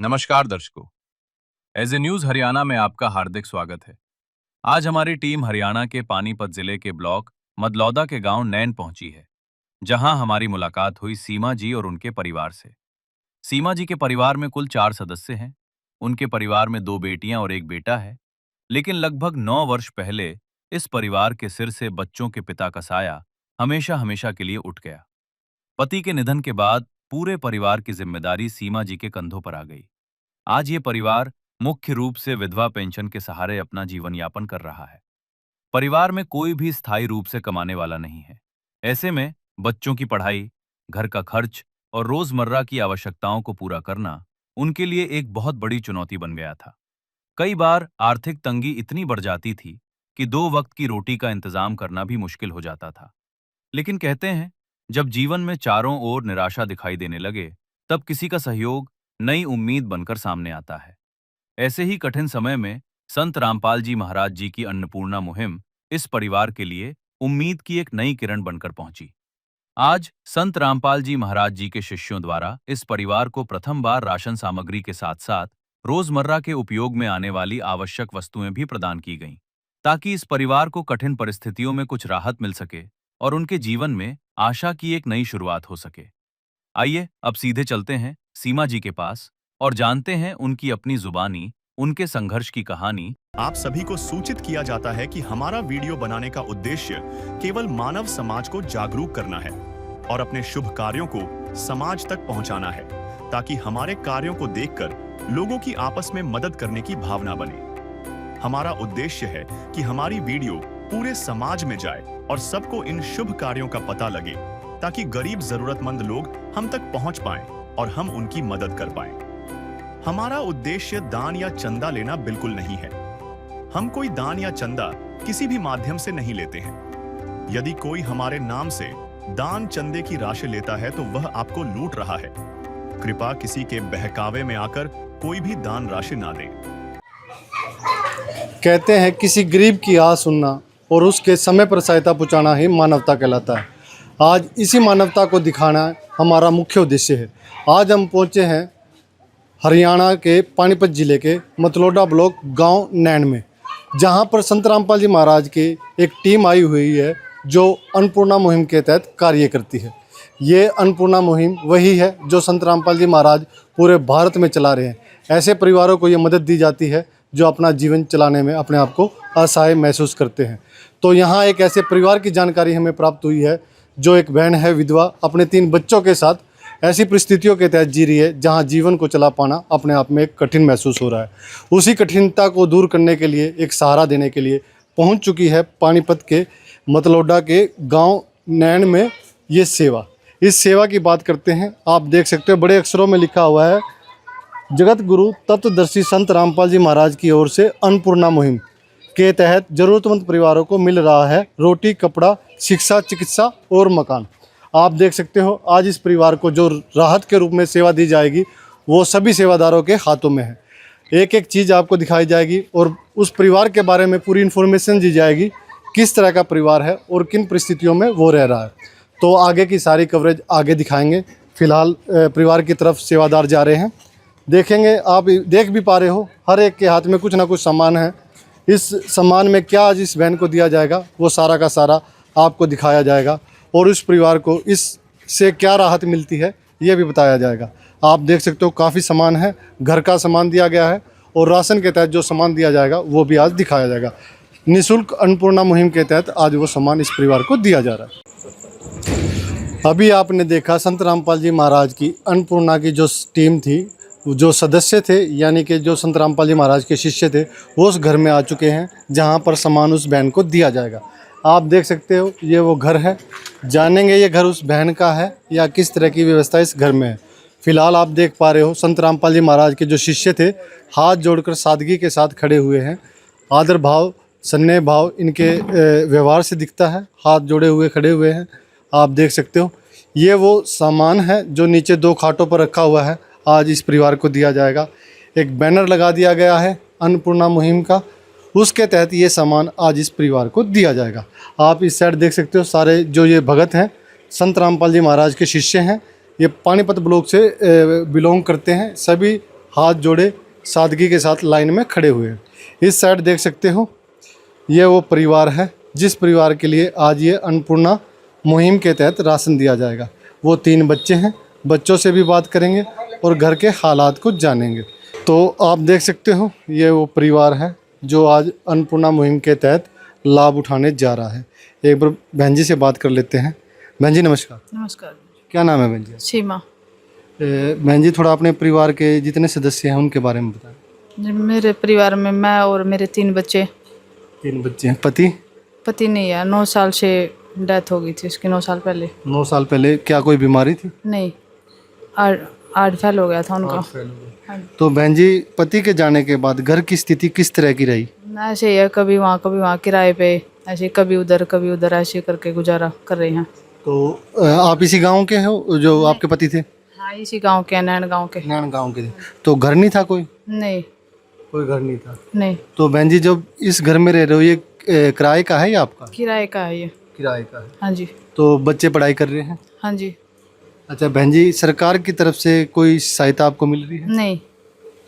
नमस्कार दर्शकों। As a news Haryana में आपका हार्दिक स्वागत है। आज हमारी टीम हरियाणा के पानीपत जिले के ब्लॉक मदलौदा के गांव नैन पहुंची है, जहां हमारी मुलाकात हुई सीमा जी और उनके परिवार से। सीमा जी के परिवार में कुल 4 सदस्य हैं। उनके परिवार में 2 बेटियां और एक बेटा है, लेकिन लगभग 9 वर्ष पहले इस परिवार के सिर से बच्चों के पिता का साया हमेशा हमेशा के लिए उठ गया। पति के निधन के बाद पूरे परिवार की जिम्मेदारी सीमा जी के कंधों पर आ गई। आज ये परिवार मुख्य रूप से विधवा पेंशन के सहारे अपना जीवन यापन कर रहा है। परिवार में कोई भी स्थायी रूप से कमाने वाला नहीं है। ऐसे में बच्चों की पढ़ाई, घर का खर्च और रोजमर्रा की आवश्यकताओं को पूरा करना उनके लिए एक बहुत बड़ी चुनौती बन गया था। कई बार आर्थिक तंगी इतनी बढ़ जाती थी कि 2 वक्त की रोटी का इंतजाम करना भी मुश्किल हो जाता था। लेकिन कहते हैं, जब जीवन में चारों ओर निराशा दिखाई देने लगे, तब किसी का सहयोग नई उम्मीद बनकर सामने आता है। ऐसे ही कठिन समय में संत रामपाल जी महाराज जी की अन्नपूर्णा मुहिम इस परिवार के लिए उम्मीद की एक नई किरण बनकर पहुंची। आज संत रामपाल जी महाराज जी के शिष्यों द्वारा इस परिवार को प्रथम बार राशन सामग्री के साथ साथ रोजमर्रा के उपयोग में आने वाली आवश्यक वस्तुएं भी प्रदान की गईं, ताकि इस परिवार को कठिन परिस्थितियों में कुछ राहत मिल सके और उनके जीवन में आशा की एक नई शुरुआत हो सके। आइए अब सीधे चलते हैं सीमा जी के पास और जानते हैं उनकी अपनी जुबानी उनके संघर्ष की कहानी। आप सभी को सूचित किया जाता है कि हमारा वीडियो बनाने का उद्देश्य केवल मानव समाज को जागरूक करना है और अपने शुभ कार्यों को समाज तक पहुंचाना है, ताकि हमारे कार्यों को देखकर लोगों की आपस में मदद करने की भावना बने। हमारा उद्देश्य है कि हमारी वीडियो पूरे समाज में जाए और सबको इन शुभ कार्यों का पता लगे, ताकि गरीब जरूरतमंद लोग हम तक पहुंच पाएं और हम उनकी मदद कर पाएं। हमारा उद्देश्य दान या चंदा लेना बिल्कुल नहीं है। हम कोई दान या चंदा किसी भी माध्यम से नहीं लेते हैं। यदि कोई हमारे नाम से दान चंदे की राशि लेता है तो वह आपको लूट रहा है। कृपया किसी के बहकावे में आकर कोई भी दान राशि ना दें। कहते हैं किसी गरीब की आह सुनना और उसके समय पर सहायता पहुंचाना ही मानवता कहलाता है। आज इसी मानवता को दिखाना हमारा मुख्य उद्देश्य है। आज हम पहुंचे हैं हरियाणा के पानीपत जिले के मतलौडा ब्लॉक गांव नैन में, जहां पर संत रामपाल जी महाराज की एक टीम आई हुई है जो अन्नपूर्णा मुहिम के तहत कार्य करती है। ये अन्नपूर्णा मुहिम वही है जो संत रामपाल जी महाराज पूरे भारत में चला रहे हैं। ऐसे परिवारों को ये मदद दी जाती है जो अपना जीवन चलाने में अपने आप को असहाय महसूस करते हैं। तो यहाँ एक ऐसे परिवार की जानकारी हमें प्राप्त हुई है जो एक बहन है विधवा, अपने 3 बच्चों के साथ ऐसी परिस्थितियों के तहत जी रही है जहां जीवन को चला पाना अपने आप में एक कठिन महसूस हो रहा है। उसी कठिनता को दूर करने के लिए, एक सहारा देने के लिए पहुंच चुकी है पानीपत के मतलौडा के गांव नैन में ये सेवा। इस सेवा की बात करते हैं। आप देख सकते हो बड़े अक्षरों में लिखा हुआ है, जगत गुरु तत्वदर्शी संत रामपाल जी महाराज की ओर से अन्नपूर्णा मुहिम के तहत जरूरतमंद परिवारों को मिल रहा है रोटी, कपड़ा, शिक्षा, चिकित्सा और मकान। आप देख सकते हो आज इस परिवार को जो राहत के रूप में सेवा दी जाएगी वो सभी सेवादारों के हाथों में है। एक एक चीज़ आपको दिखाई जाएगी और उस परिवार के बारे में पूरी इन्फॉर्मेशन दी जाएगी, किस तरह का परिवार है और किन परिस्थितियों में वो रह रहा है। तो आगे की सारी कवरेज आगे दिखाएंगे। फिलहाल परिवार की तरफ सेवादार जा रहे हैं, देखेंगे। आप देख भी पा रहे हो हर एक के हाथ में कुछ ना कुछ सामान है। इस सामान में क्या आज इस बहन को दिया जाएगा वो सारा का सारा आपको दिखाया जाएगा और उस परिवार को इससे क्या राहत मिलती है ये भी बताया जाएगा। आप देख सकते हो काफ़ी सामान है, घर का सामान दिया गया है और राशन के तहत जो सामान दिया जाएगा वो भी आज दिखाया जाएगा। निःशुल्क अन्नपूर्णा मुहिम के तहत आज वो सामान इस परिवार को दिया जा रहा है। अभी आपने देखा संत रामपाल जी महाराज की अन्नपूर्णा की जो टीम थी, जो सदस्य थे यानी कि जो संत रामपाल जी महाराज के शिष्य थे, वो उस घर में आ चुके हैं जहाँ पर सामान उस बहन को दिया जाएगा। आप देख सकते हो ये वो घर है। जानेंगे ये घर उस बहन का है या किस तरह की व्यवस्था इस घर में है। फिलहाल आप देख पा रहे हो संत रामपाल जी महाराज के जो शिष्य थे हाथ जोड़कर सादगी के साथ खड़े हुए हैं। आदर भाव, स्नेह भाव इनके व्यवहार से दिखता है। हाथ जोड़े हुए खड़े हुए हैं। आप देख सकते हो ये वो सामान है जो नीचे 2 खाटों पर रखा हुआ है, आज इस परिवार को दिया जाएगा। एक बैनर लगा दिया गया है अन्नपूर्णा मुहिम का, उसके तहत ये सामान आज इस परिवार को दिया जाएगा। आप इस साइड देख सकते हो सारे जो ये भगत हैं संत रामपाल जी महाराज के शिष्य हैं। ये पानीपत ब्लॉक से बिलोंग करते हैं। सभी हाथ जोड़े सादगी के साथ लाइन में खड़े हुए हैं। इस साइड देख सकते हो, ये वो परिवार है जिस परिवार के लिए आज ये अन्नपूर्णा मुहिम के तहत राशन दिया जाएगा। वो 3 बच्चे हैं, बच्चों से भी बात करेंगे और घर के हालात को जानेंगे। तो आप देख सकते हो, ये वो परिवार है जो आज अन्नपूर्णा मुहिम के तहत लाभ उठाने जा रहा है। एक बार बहन जी से बात कर लेते हैं। बहन जी नमस्कार। नमस्कार। क्या नाम है बहन जी? सीमा। बहन जी थोड़ा अपने परिवार के जितने सदस्य हैं उनके बारे में बताएं। मेरे परिवार में मैं और मेरे 3 बच्चे। 3 बच्चे हैं। पति नहीं है, 9 साल से डेथ हो गई थी उसकी, 9 साल पहले। 9 साल पहले क्या कोई बीमारी थी? नहीं, हार्ट फेल हो गया था उनका। हाँ। तो बहन जी पति के जाने के बाद घर की स्थिति किस तरह की रही? ऐसे ही है, कभी वहाँ किराए पे, ऐसे कभी उधर ऐसे करके गुजारा कर रहे हैं। तो आप इसी गांव के हो जो आपके पति थे? हाँ, इसी गांव के, नैन गांव के। नैन गांव के थे। तो घर नहीं था कोई? नहीं, कोई घर नहीं था। नहीं। तो बहन जी जब इस घर में रह रहे हो, ये किराए का है या आपका? किराए का है ये। किराए का है। हाँ जी। तो बच्चे पढ़ाई कर रहे हैं? हाँ जी। अच्छा बहन जी, सरकार की तरफ से कोई सहायता आपको मिल रही है? नहीं,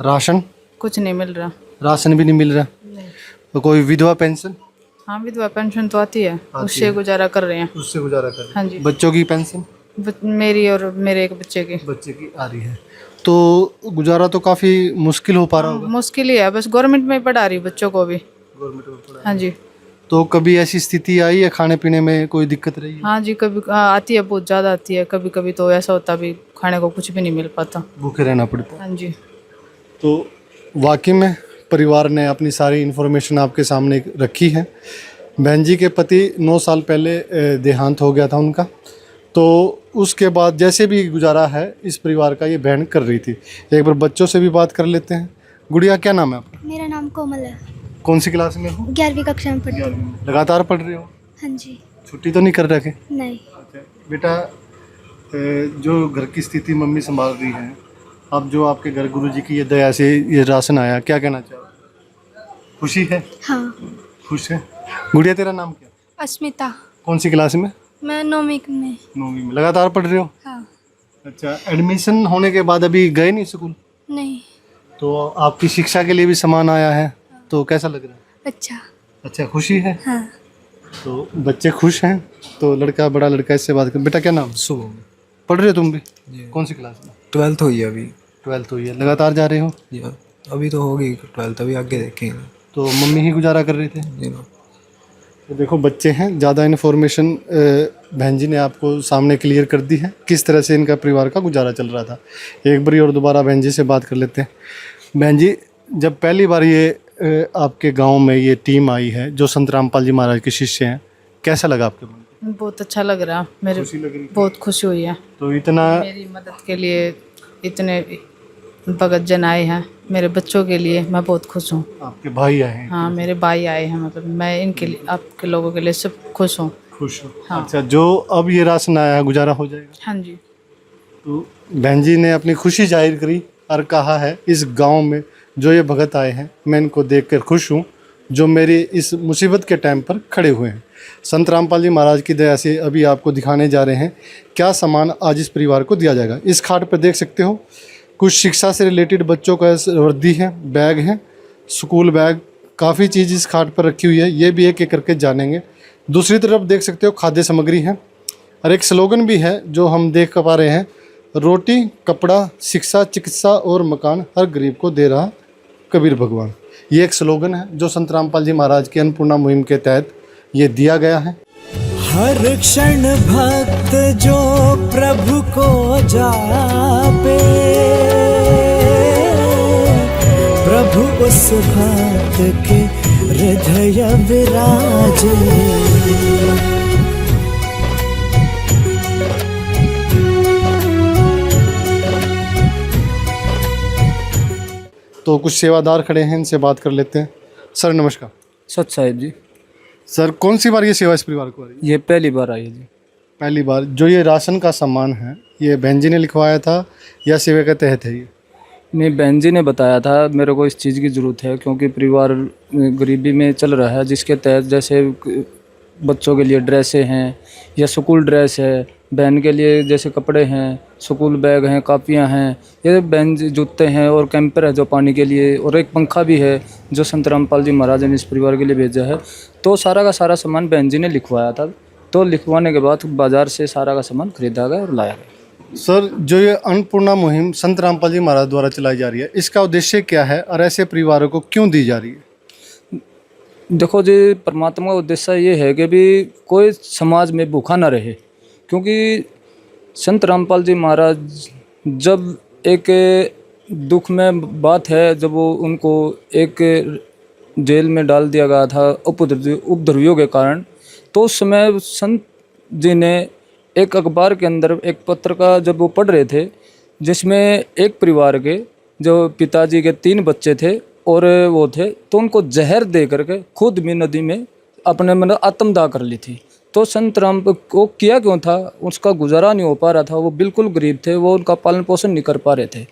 राशन? कुछ नहीं मिल रहा। राशन भी नहीं मिल रहा? नहीं। तो कोई विधवा पेंशन? हाँ, विधवा पेंशन तो आती है, उससे गुजारा कर रहे हैं। उससे गुजारा कर रहे हैं। हाँ जी। बच्चों की पेंशन? मेरी और मेरे एक बच्चे की आ रही है। तो गुजारा तो काफ़ी मुश्किल हो पा रहा होगा? मुश्किल ही है, बस गवर्नमेंट में ही पढ़ा रही बच्चों को भी। गवर्नमेंट में पढ़ा। हाँ जी। तो कभी ऐसी स्थिति आई है खाने पीने में कोई दिक्कत रही है? हाँ जी, कभी आती है, बहुत ज़्यादा आती है। कभी कभी तो ऐसा होता भी खाने को कुछ भी नहीं मिल पाता, भूखे रहना पड़ता है। हाँ जी। तो वाकई में परिवार ने अपनी सारी इन्फॉर्मेशन आपके सामने रखी है। बहन जी के पति 9 साल पहले देहांत हो गया था उनका। तो उसके बाद जैसे भी गुजारा है इस परिवार का ये बहन कर रही थी। एक बार बच्चों से भी बात कर लेते हैं। गुड़िया क्या नाम है आपका? मेरा नाम कोमल है। कौन सी क्लास में हो? 11वीं कक्षा में पढ़ रही हूँ। लगातार पढ़ रहे हो? हाँ जी। छुट्टी तो नहीं कर रखे? नहीं। बेटा, जो घर की स्थिति मम्मी संभाल रही है, अब जो आपके घर गुरुजी की ये दया से ये राशन आया, क्या कहना चाहो? खुशी है? हाँ। खुश है। गुड़िया तेरा नाम क्या? अस्मिता। कौन सी क्लास में? मैं 9वीं में। 9वीं में। लगातार पढ़ रहे हो? हाँ। अच्छा, एडमिशन होने के बाद अभी गए नहीं स्कूल? नहीं। तो आपकी शिक्षा के लिए भी सामान आया है, तो कैसा लग रहा है? अच्छा। अच्छा, खुशी है? हाँ। तो बच्चे खुश हैं। तो लड़का, बड़ा लड़का, इससे बात कर। बेटा क्या नाम? शुभम। पढ़ रहे हो तुम भी? कौन सी क्लास में? 12th हुई है अभी। 12th हुई है। लगातार जा रहे हो? या अभी तो हो गई 12th, अभी आगे देखेंगे। तो मम्मी ही गुजारा कर रही थे? जी ना। तो देखो बच्चे हैं, ज़्यादा इन्फॉर्मेशन बहन जी ने आपको सामने क्लियर कर दी है किस तरह से इनका परिवार का गुजारा चल रहा था। एक बार और दोबारा बहन जी से बात कर लेते हैं। बहन जी, जब पहली बार ये आपके गांव में ये टीम आई है जो संत रामपाल जी महाराज के शिष्य हैं, कैसा लगा आपके मन को? बहुत अच्छा लग रहा, मेरे खुशी लग रही? बहुत खुशी हुई है। तो इतना मेरी मदद के लिए इतने भगत जन आए हैं, मेरे बच्चों के लिए मैं बहुत खुश हूँ। आपके भाई आए हैं? हाँ, मेरे भाई आए हैं, मतलब मैं इनके लिए, आपके लोगों के लिए सब खुश हूँ। खुश हो? हाँ। अच्छा, जो अब ये राशन आया है गुजारा हो जाएगा? हाँ जी। तो बहन जी ने अपनी खुशी जाहिर करी और कहा है इस गांव में जो ये भगत आए हैं मैं इनको देखकर खुश हूँ, जो मेरी इस मुसीबत के टाइम पर खड़े हुए हैं। संत रामपाल जी महाराज की दया से अभी आपको दिखाने जा रहे हैं क्या सामान आज इस परिवार को दिया जाएगा। इस खाट पर देख सकते हो कुछ शिक्षा से रिलेटेड बच्चों का वर्दी है, बैग है, स्कूल बैग, काफ़ी चीज़ इस खाट पर रखी हुई है। ये भी एक एक करके जानेंगे। दूसरी तरफ देख सकते हो खाद्य सामग्री है और एक स्लोगन भी है जो हम देख पा रहे हैं, रोटी, कपड़ा, शिक्षा, चिकित्सा और मकान हर गरीब को दे रहा कबीर भगवान। ये एक स्लोगन है जो संत रामपाल जी महाराज की अन्नपूर्णा मुहिम के तहत ये दिया गया है। हर क्षण भक्त जो प्रभु को जापे, प्रभु उस भक्त के हृदय विराजे। तो कुछ सेवादार खड़े हैं, इनसे बात कर लेते हैं। सर नमस्कार। सच साहिब जी, सर कौन सी बार ये सेवा इस परिवार को आ रही है? ये पहली बार आई है जी। पहली बार। जो ये राशन का सामान है ये बहन जी ने लिखवाया था या सेवा के तहत है ये? नहीं, बहन जी ने बताया था मेरे को इस चीज़ की ज़रूरत है क्योंकि परिवार गरीबी में चल रहा है, जिसके तहत जैसे बच्चों के लिए ड्रेसें हैं या स्कूल ड्रेस है बहन के लिए जैसे कपड़े हैं, स्कूल बैग हैं, कापियां हैं, ये बहन जूते हैं और कैंपर है जो पानी के लिए, और एक पंखा भी है जो संत रामपाल जी महाराज ने इस परिवार के लिए भेजा है। तो सारा का सारा सामान बहन जी ने लिखवाया था। तो लिखवाने के बाद बाज़ार से सारा का सामान खरीदा गया और लाया गया। सर, जो ये अन्नपूर्णा मुहिम संत रामपाल जी महाराज द्वारा चलाई जा रही है, इसका उद्देश्य क्या है और ऐसे परिवारों को क्यों दी जा रही है? देखो जी, परमात्मा का उद्देश्य ये है कि भी कोई समाज में भूखा ना रहे, क्योंकि संत रामपाल जी महाराज जब एक दुख में बात है, जब वो उनको एक जेल में डाल दिया गया था उपद्रवियों के कारण, तो उस समय संत जी ने एक अखबार के अंदर एक पत्र का जब वो पढ़ रहे थे, जिसमें एक परिवार के जो पिताजी के 3 बच्चे थे और वो थे, तो उनको जहर दे करके खुद भी नदी में अपने मतलब आत्मदाह कर ली थी। तो संत राम को किया क्यों था? उसका गुजारा नहीं हो पा रहा था, वो बिल्कुल गरीब थे, वो उनका पालन पोषण नहीं कर पा रहे थे।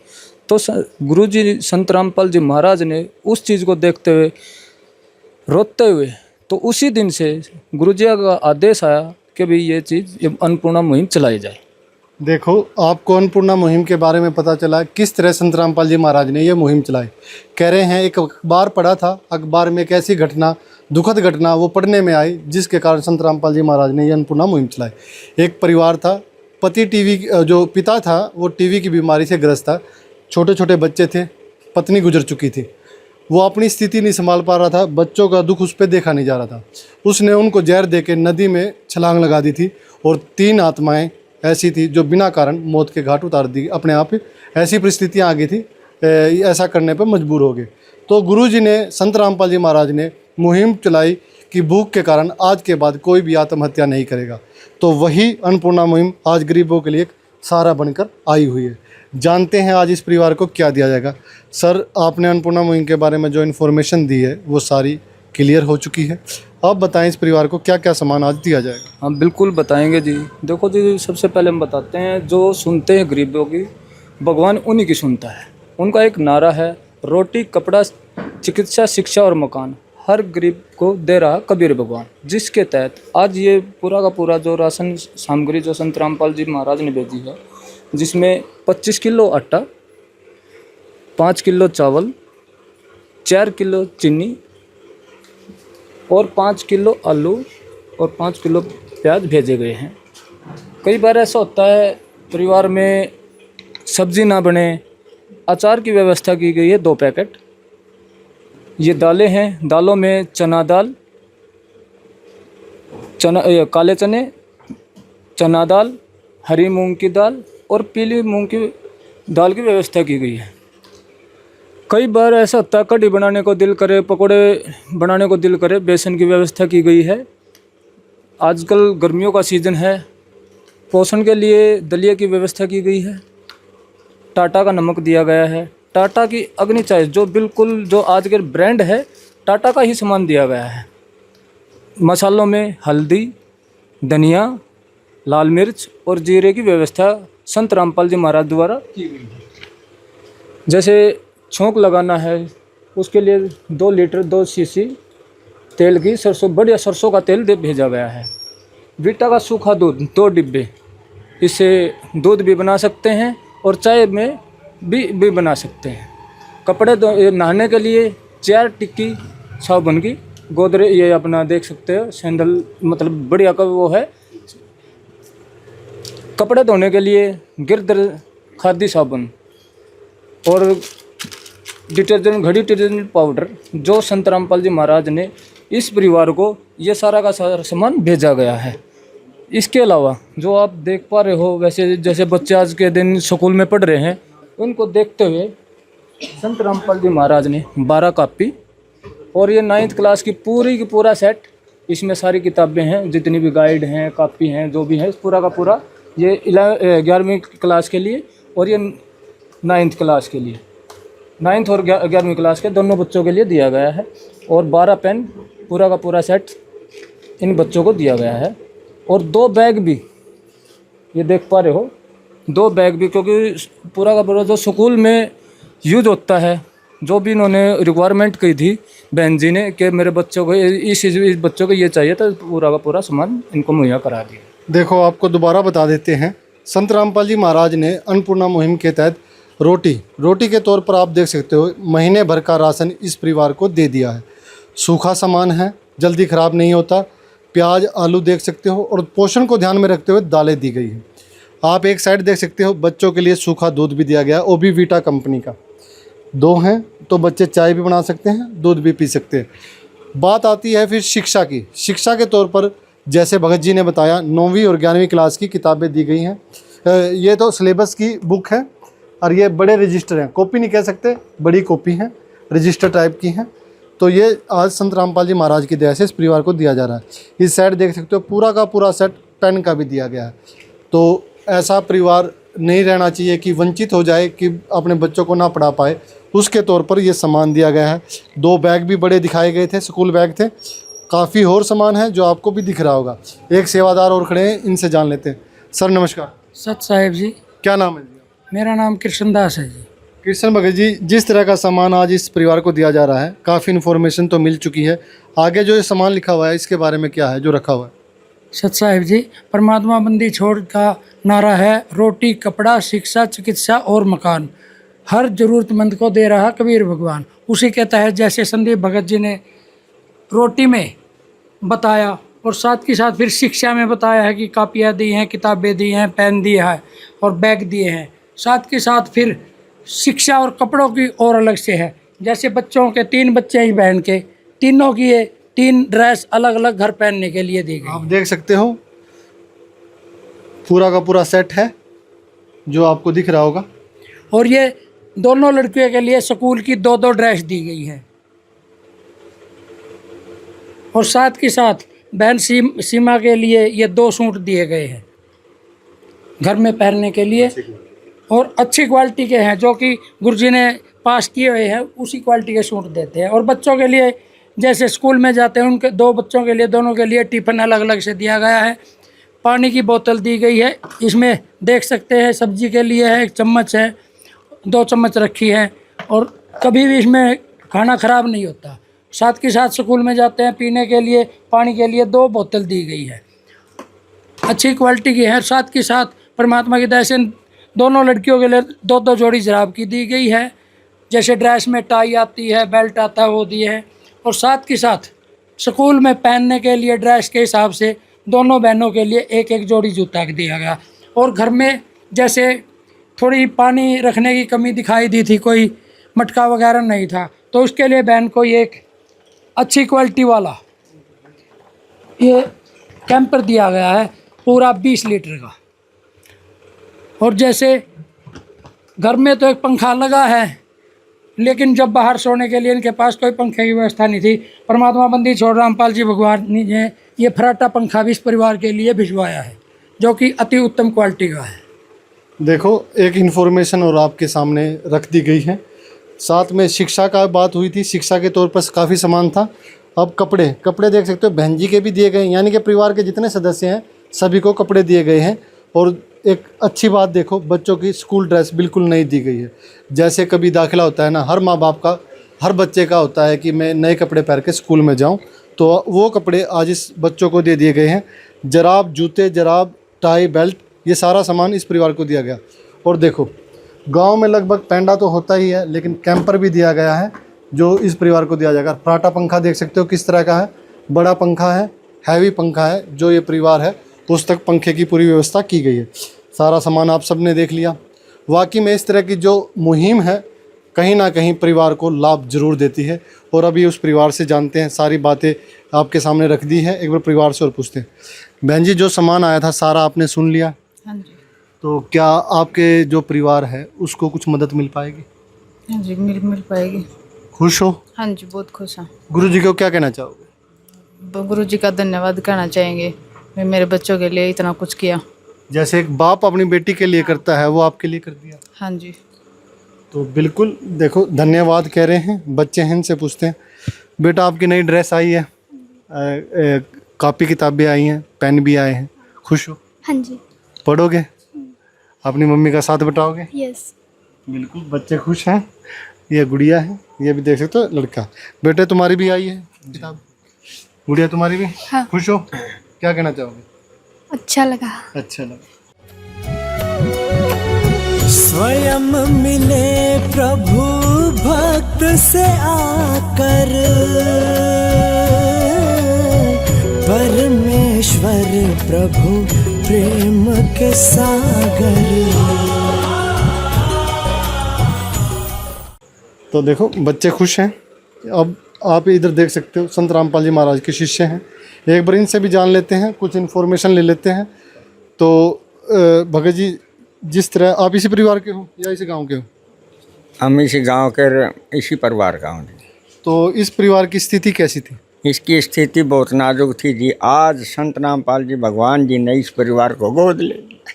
तो गुरु जी संत रामपाल जी महाराज ने उस चीज़ को देखते हुए, रोते हुए, तो उसी दिन से गुरु जी का आदेश आया कि भाई ये चीज़, ये अन्नपूर्णा मुहिम चलाई जाए। देखो, आपको अन्नपूर्णा मुहिम के बारे में पता चला किस तरह संत रामपाल जी महाराज ने ये मुहिम चलाई। कह रहे हैं एक अखबार पढ़ा था, अखबार में एक ऐसी घटना, दुखद घटना वो पढ़ने में आई, जिसके कारण संत रामपाल जी महाराज ने ये अन्नपूर्णा मुहिम चलाई। एक परिवार था, पति टीवी, जो पिता था वो टीवी की बीमारी से ग्रस्त था, छोटे छोटे बच्चे थे, पत्नी गुजर चुकी थी, वो अपनी स्थिति नहीं संभाल पा रहा था, बच्चों का दुख उस पर देखा नहीं जा रहा था। उसने उनको जहर देके नदी में छलांग लगा दी थी और 3 आत्माएं ऐसी थी जो बिना कारण मौत के घाट उतार दी अपने आप ही। ऐसी परिस्थितियां आ गई थी, ऐसा करने पर मजबूर हो गए। तो गुरुजी ने, संत रामपाल जी महाराज ने मुहिम चलाई कि भूख के कारण आज के बाद कोई भी आत्महत्या नहीं करेगा। तो वही अन्नपूर्णा मुहिम आज गरीबों के लिए एक सहारा बनकर आई हुई है। जानते हैं आज इस परिवार को क्या दिया जाएगा। सर, आपने अन्नपूर्णा मुहिम के बारे में जो इन्फॉर्मेशन दी है वो सारी क्लियर हो चुकी है। आप बताएं इस परिवार को क्या क्या सामान आज दिया जाएगा। हम बिल्कुल बताएंगे जी। देखो जी, सबसे पहले हम बताते हैं, जो सुनते हैं गरीबों की, भगवान उन्हीं की सुनता है। उनका एक नारा है, रोटी, कपड़ा, चिकित्सा, शिक्षा और मकान हर गरीब को दे रहा कबीर भगवान, जिसके तहत आज ये पूरा का पूरा जो राशन सामग्री जो संत रामपाल जी महाराज ने भेजी है, जिसमें 25 किलो आटा, 5 किलो चावल, 4 किलो चीनी और 5 किलो आलू और 5 किलो प्याज भेजे गए हैं। कई बार ऐसा होता है परिवार में सब्जी ना बने, अचार की व्यवस्था की गई है 2 पैकेट। ये दालें हैं, दालों में चना दाल, काले चने, चना दाल, हरी मूंग की दाल और पीली मूंग की दाल की व्यवस्था की गई है। कई बार ऐसा होता है कढ़ी बनाने को दिल करे, पकोड़े बनाने को दिल करे, बेसन की व्यवस्था की गई है। आजकल गर्मियों का सीज़न है, पोषण के लिए दलिया की व्यवस्था की गई है। टाटा का नमक दिया गया है, टाटा की अग्नि चाय जो बिल्कुल जो आज के ब्रांड है, टाटा का ही सामान दिया गया है। मसालों में हल्दी, धनिया, लाल मिर्च और जीरे की व्यवस्था संत रामपाल जी महाराज द्वारा की गई है। जैसे छोंक लगाना है, उसके लिए 2 लीटर 2 सीसी तेल की बढ़िया सरसों का तेल भेजा गया है। वीटा का सूखा दूध 2 डिब्बे, इससे दूध भी बना सकते हैं और चाय में भी बना सकते हैं। कपड़े नहाने के लिए 4 टिक्की साबुन की, गोदरे ये अपना देख सकते हो, सैंडल मतलब बढ़िया का वो है। कपड़े धोने के लिए गिरदर खादी साबुन और डिटर्जेंट, घड़ी डिटर्जेंट पाउडर, जो संत रामपाल जी महाराज ने इस परिवार को ये सारा का सारा सामान भेजा गया है। इसके अलावा जो आप देख पा रहे हो, वैसे जैसे बच्चे आज के दिन स्कूल में पढ़ रहे हैं, उनको देखते हुए संत रामपाल जी महाराज ने 12 कापी और ये 9th क्लास की पूरा सेट, इसमें सारी किताबें हैं, जितनी भी गाइड हैं, कापी हैं, जो भी है, पूरा का पूरा ये 11वीं क्लास के लिए और ये 9th क्लास के लिए, 9th और 11वीं क्लास के दोनों बच्चों के लिए दिया गया है। और 12 पेन, पूरा का पूरा सेट इन बच्चों को दिया गया है। और 2 बैग भी, ये देख पा रहे हो, 2 बैग भी, क्योंकि पूरा का पूरा जो स्कूल में यूज होता है, जो भी इन्होंने रिक्वायरमेंट की थी बहन जी ने कि मेरे बच्चों को इस बच्चों को ये चाहिए, तो पूरा का पूरा सामान इनको मुहैया करा दिया। देखो आपको दोबारा बता देते हैं, संत रामपाल जी महाराज ने अन्नपूर्णा मुहिम के तहत रोटी के तौर पर आप देख सकते हो महीने भर का राशन इस परिवार को दे दिया है। सूखा सामान है, जल्दी ख़राब नहीं होता। प्याज आलू देख सकते हो और पोषण को ध्यान में रखते हुए दालें दी गई हैं। आप एक साइड देख सकते हो बच्चों के लिए सूखा दूध भी दिया गया है, वो भी वीटा कंपनी का। 2 हैं तो बच्चे चाय भी बना सकते हैं, दूध भी पी सकते हैं। बात आती है फिर शिक्षा की। शिक्षा के तौर पर जैसे भगत जी ने बताया 9वीं और 11वीं क्लास की किताबें दी गई हैं। ये तो सिलेबस की बुक है और ये बड़े रजिस्टर हैं, कॉपी नहीं कह सकते, बड़ी कॉपी हैं, रजिस्टर टाइप की हैं। तो ये आज संत रामपाल जी महाराज की दया से इस परिवार को दिया जा रहा है। इस साइड देख सकते हो पूरा का पूरा सेट पेन का भी दिया गया है। तो ऐसा परिवार नहीं रहना चाहिए कि वंचित हो जाए, कि अपने बच्चों को ना पढ़ा पाए, उसके तौर पर ये सामान दिया गया है। 2 बैग भी बड़े दिखाए गए थे, स्कूल बैग थे। काफ़ी और सामान है जो आपको भी दिख रहा होगा। एक सेवादार और खड़े हैं, इनसे जान लेते हैं। सर नमस्कार। सत साहेब जी, क्या नाम है जी? मेरा नाम कृष्णदास है जी। कृष्ण भगत जी, जिस तरह का सामान आज इस परिवार को दिया जा रहा है, काफ़ी इन्फॉर्मेशन तो मिल चुकी है। आगे जो ये सामान लिखा हुआ है इसके बारे में क्या है जो रखा हुआ है? सत साहिब जी, परमात्मा बंदी छोड़ का नारा है, रोटी कपड़ा शिक्षा चिकित्सा और मकान हर जरूरतमंद को दे रहा कबीर भगवान। उसी के तहत जैसे संदीप भगत जी ने रोटी में बताया और साथ के साथ फिर शिक्षा में बताया है कि कापियाँ दी हैं, किताबें दी हैं, पेन दिया है और बैग दिए हैं। साथ के साथ फिर शिक्षा और कपड़ों की और अलग से है। जैसे बच्चों के 3 बच्चे ही बहन के, तीनों की ये 3 ड्रेस अलग अलग घर पहनने के लिए दी गई। आप देख सकते हो पूरा का पूरा सेट है जो आपको दिख रहा होगा। और ये दोनों लड़कियों के लिए स्कूल की 2-2 ड्रेस दी गई है। और साथ के साथ बहन सीमा के लिए ये 2 सूट दिए गए हैं घर में पहनने के लिए, और अच्छी क्वालिटी के हैं जो कि गुरुजी ने पास किए हुए हैं, उसी क्वालिटी के सूट देते हैं। और बच्चों के लिए जैसे स्कूल में जाते हैं उनके 2 बच्चों के लिए दोनों के लिए टिफ़िन अलग अलग से दिया गया है। पानी की बोतल दी गई है, इसमें देख सकते हैं सब्जी के लिए है, 1 चम्मच है, 2 चम्मच रखी है और कभी भी इसमें खाना ख़राब नहीं होता। साथ के साथ स्कूल में जाते हैं पीने के लिए पानी के लिए 2 बोतल दी गई है, अच्छी क्वालिटी की है। साथ के साथ परमात्मा की दया से दोनों लड़कियों के लिए 2-2 जोड़ी जराब की दी गई है। जैसे ड्रेस में टाई आती है, बेल्ट आता है, वो दिए है। और साथ के साथ स्कूल में पहनने के लिए ड्रेस के हिसाब से दोनों बहनों के लिए 1-1 जोड़ी जूता दिया गया। और घर में जैसे थोड़ी पानी रखने की कमी दिखाई दी थी, कोई मटका वगैरह नहीं था, तो उसके लिए बहन को ये एक अच्छी क्वालिटी वाला ये कैंपर दिया गया है पूरा 20 लीटर का। और जैसे घर में तो एक पंखा लगा है, लेकिन जब बाहर सोने के लिए इनके पास कोई पंखे की व्यवस्था नहीं थी, परमात्मा बंदी छोड़ रामपाल जी भगवान ने ये फराटा पंखा भी इस परिवार के लिए भिजवाया है जो कि अति उत्तम क्वालिटी का है। देखो एक इन्फॉर्मेशन और आपके सामने रख दी गई है। साथ में शिक्षा का बात हुई थी, शिक्षा के तौर पर काफ़ी सामान था। अब कपड़े देख सकते हो बहन जी के भी दिए गए हैं, यानी कि परिवार के जितने सदस्य हैं सभी को कपड़े दिए गए हैं। और एक अच्छी बात देखो, बच्चों की स्कूल ड्रेस बिल्कुल नई दी गई है। जैसे कभी दाखिला होता है ना, हर माँ बाप का, हर बच्चे का होता है कि मैं नए कपड़े पहन के स्कूल में जाऊं, तो वो कपड़े आज इस बच्चों को दे दिए गए हैं। जराब, जूते, जराब, टाई, बेल्ट, ये सारा सामान इस परिवार को दिया गया। और देखो गांव में लगभग पैंडा तो होता ही है, लेकिन कैंपर भी दिया गया है जो इस परिवार को दिया जाएगा। फराटा पंखा देख सकते हो किस तरह का है, बड़ा पंखा है, हैवी पंखा है। जो ये परिवार है उस तक पंखे की पूरी व्यवस्था की गई है। सारा सामान आप सब ने देख लिया। वाकई में इस तरह की जो मुहिम है कहीं ना कहीं परिवार को लाभ जरूर देती है। और अभी उस परिवार से जानते हैं, सारी बातें आपके सामने रख दी हैं। एक बार परिवार से और पूछते हैं। बहन जी, जो सामान आया था सारा आपने सुन लिया? हाँ जी। तो क्या आपके जो परिवार है उसको कुछ मदद मिल पाएगी? हाँ जी, मिल पाएगी। खुश हो? हाँ जी, बहुत खुश हूँ। गुरुजी को क्या कहना चाहोगे? गुरुजी का धन्यवाद कहना चाहेंगे, मैं मेरे बच्चों के लिए इतना कुछ किया। जैसे एक बाप अपनी बेटी के लिए करता है वो आपके लिए कर दिया। हाँ जी। तो बिल्कुल देखो धन्यवाद कह रहे हैं। बच्चे हैं, इनसे पूछते हैं। बेटा आपकी नई ड्रेस आई है, कॉपी किताबें आई हैं, पेन भी आए हैं, खुश हो? हाँ जी। पढ़ोगे? अपनी मम्मी का साथ बटाओगे? यस। बिल्कुल, बच्चे खुश हैं। ये गुड़िया है, ये भी देख सकते हो लड़का। बेटे तुम्हारी भी आई है किताब? गुड़िया तुम्हारी भी? हाँ। खुश हो? क्या कहना चाहोगे? अच्छा लगा। अच्छा लगा। स्वयं मिले प्रभु भक्त से आकर, परमेश्वर प्रभु प्रेम के सागर। तो देखो बच्चे खुश हैं। अब आप इधर देख सकते हो संत रामपाल जी महाराज के शिष्य हैं। एक बार इनसे भी जान लेते हैं, कुछ इन्फॉर्मेशन ले लेते हैं। तो भगत जी, जिस तरह आप इसी परिवार के हो या इसी गांव के हो? हम इसी गांव के, इसी परिवार का हूँ। तो इस परिवार की स्थिति कैसी थी? इसकी स्थिति बहुत नाजुक थी जी। आज संत रामपाल जी भगवान जी ने इस परिवार को गोद ले लिया।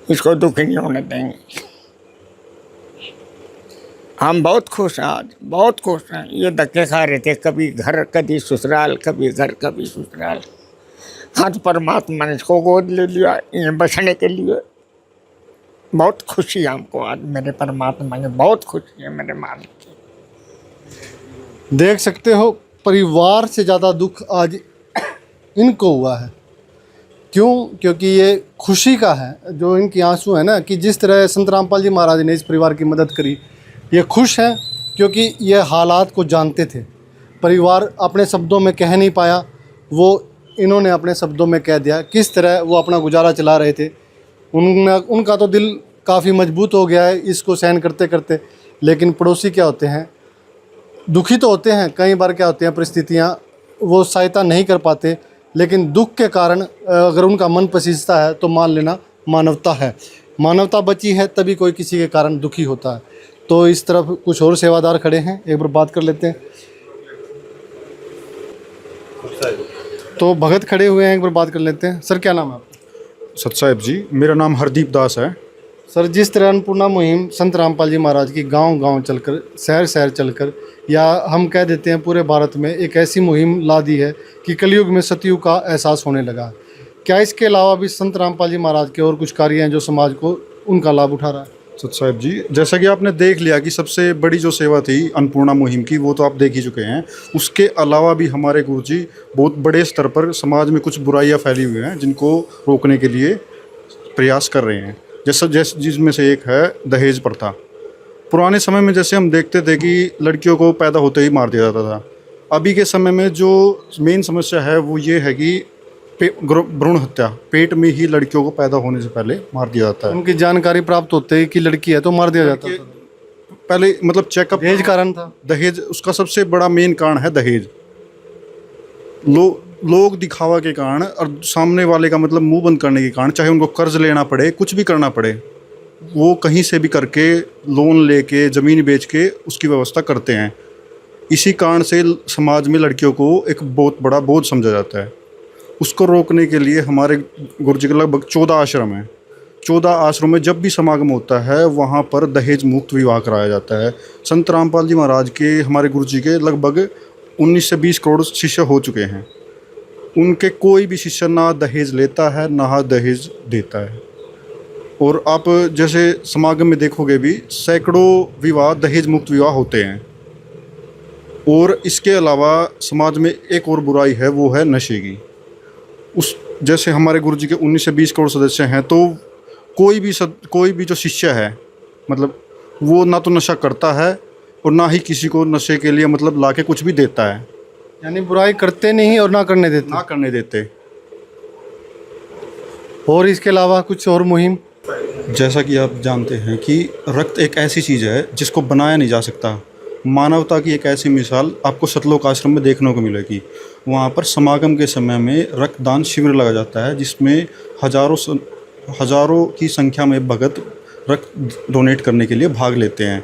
इसको दुख नहीं होने देंगे। हम बहुत खुश हैं, आज बहुत खुश हैं। ये धक्के खा रहे थे, कभी घर कभी ससुराल, कभी घर कभी ससुराल। आज परमात्मा ने इसको गोद ले लिया ये बचने के लिए। बहुत खुशी है हमको आज, मेरे परमात्मा ने बहुत खुशी है मेरे मालिक की। देख सकते हो परिवार से ज़्यादा दुख आज इनको हुआ है। क्यों? क्योंकि ये खुशी का है, जो इनकी आंसू है ना, कि जिस तरह संत रामपाल जी महाराज ने इस परिवार की मदद करी। ये खुश हैं क्योंकि ये हालात को जानते थे। परिवार अपने शब्दों में कह नहीं पाया, वो इन्होंने अपने शब्दों में कह दिया। किस तरह वो अपना गुजारा चला रहे थे। उनका तो दिल काफ़ी मजबूत हो गया है इसको सहन करते करते। लेकिन पड़ोसी क्या होते हैं, दुखी तो होते हैं। कई बार क्या होते हैं परिस्थितियाँ, वो सहायता नहीं कर पाते। लेकिन दुख के कारण अगर उनका मन पसीजता है तो मान लेना मानवता है। मानवता बची है तभी कोई किसी के कारण दुखी होता है। तो इस तरफ कुछ और सेवादार खड़े हैं, एक बार बात कर लेते हैं। तो भगत खड़े हुए हैं, एक बार बात कर लेते हैं। सर क्या नाम है आपका? सत साहिब जी, मेरा नाम हरदीप दास है। सर, जिस तरह अन्नपूर्णा मुहिम संत रामपाल जी महाराज की गांव-गांव चलकर, शहर शहर चलकर, या हम कह देते हैं पूरे भारत में एक ऐसी मुहिम ला दी है कि कलयुग में सतयुग का एहसास होने लगा। क्या इसके अलावा भी संत रामपाल जी महाराज के और कुछ कार्य हैं जो समाज को उनका लाभ उठा रहा है? सत साहिब जी, जैसा कि आपने देख लिया कि सबसे बड़ी जो सेवा थी अन्नपूर्णा मुहिम की, वो तो आप देख ही चुके हैं। उसके अलावा भी हमारे गुरुजी बहुत बड़े स्तर पर समाज में कुछ बुराइयां फैली हुई हैं जिनको रोकने के लिए प्रयास कर रहे हैं। जैसे जिसमें से एक है दहेज प्रथा। पुराने समय में जैसे हम देखते थे कि लड़कियों को पैदा होते ही मार दिया जाता था। अभी के समय में जो मेन समस्या है वो ये है कि भ्रूण हत्या, पेट में ही लड़कियों को पैदा होने से पहले मार दिया जाता है। उनकी जानकारी प्राप्त होते ही कि लड़की है तो मार दिया जाता था। पहले मतलब चेकअप, दहेज कारण था। दहेज उसका सबसे बड़ा मेन कारण है दहेज। लोग दिखावा के कारण और सामने वाले का मतलब मुंह बंद करने के कारण, चाहे उनको कर्ज लेना पड़े, कुछ भी करना पड़े, वो कहीं से भी करके लोन लेके ज़मीन बेच के उसकी व्यवस्था करते हैं। इसी कारण से समाज में लड़कियों को एक बहुत बड़ा बोझ समझा जाता है। उसको रोकने के लिए हमारे गुरुजी के लगभग 14 आश्रम हैं। 14 आश्रम में जब भी समागम होता है वहाँ पर दहेज मुक्त विवाह कराया जाता है। संत रामपाल जी महाराज के, हमारे गुरुजी के लगभग 19 से 20 करोड़ शिष्य हो चुके हैं। उनके कोई भी शिष्य ना दहेज लेता है ना दहेज देता है। और आप जैसे समागम में देखोगे भी सैकड़ों विवाह दहेज मुक्त विवाह होते हैं। और इसके अलावा समाज में एक और बुराई है, वो है नशे की। जैसे हमारे गुरुजी के 19 से 20 करोड़ सदस्य हैं, तो कोई भी जो शिष्य है मतलब वो ना तो नशा करता है और ना ही किसी को नशे के लिए मतलब लाके कुछ भी देता है। यानी बुराई करते नहीं और ना करने देते। और इसके अलावा कुछ और मुहिम? जैसा कि आप जानते हैं कि रक्त एक ऐसी चीज़ है जिसको बनाया नहीं जा सकता। मानवता की एक ऐसी मिसाल आपको सतलोक आश्रम में देखने को मिलेगी। वहाँ पर समागम के समय में रक्तदान शिविर लगा जाता है, जिसमें हज़ारों की संख्या में भगत रक्त डोनेट करने के लिए भाग लेते हैं।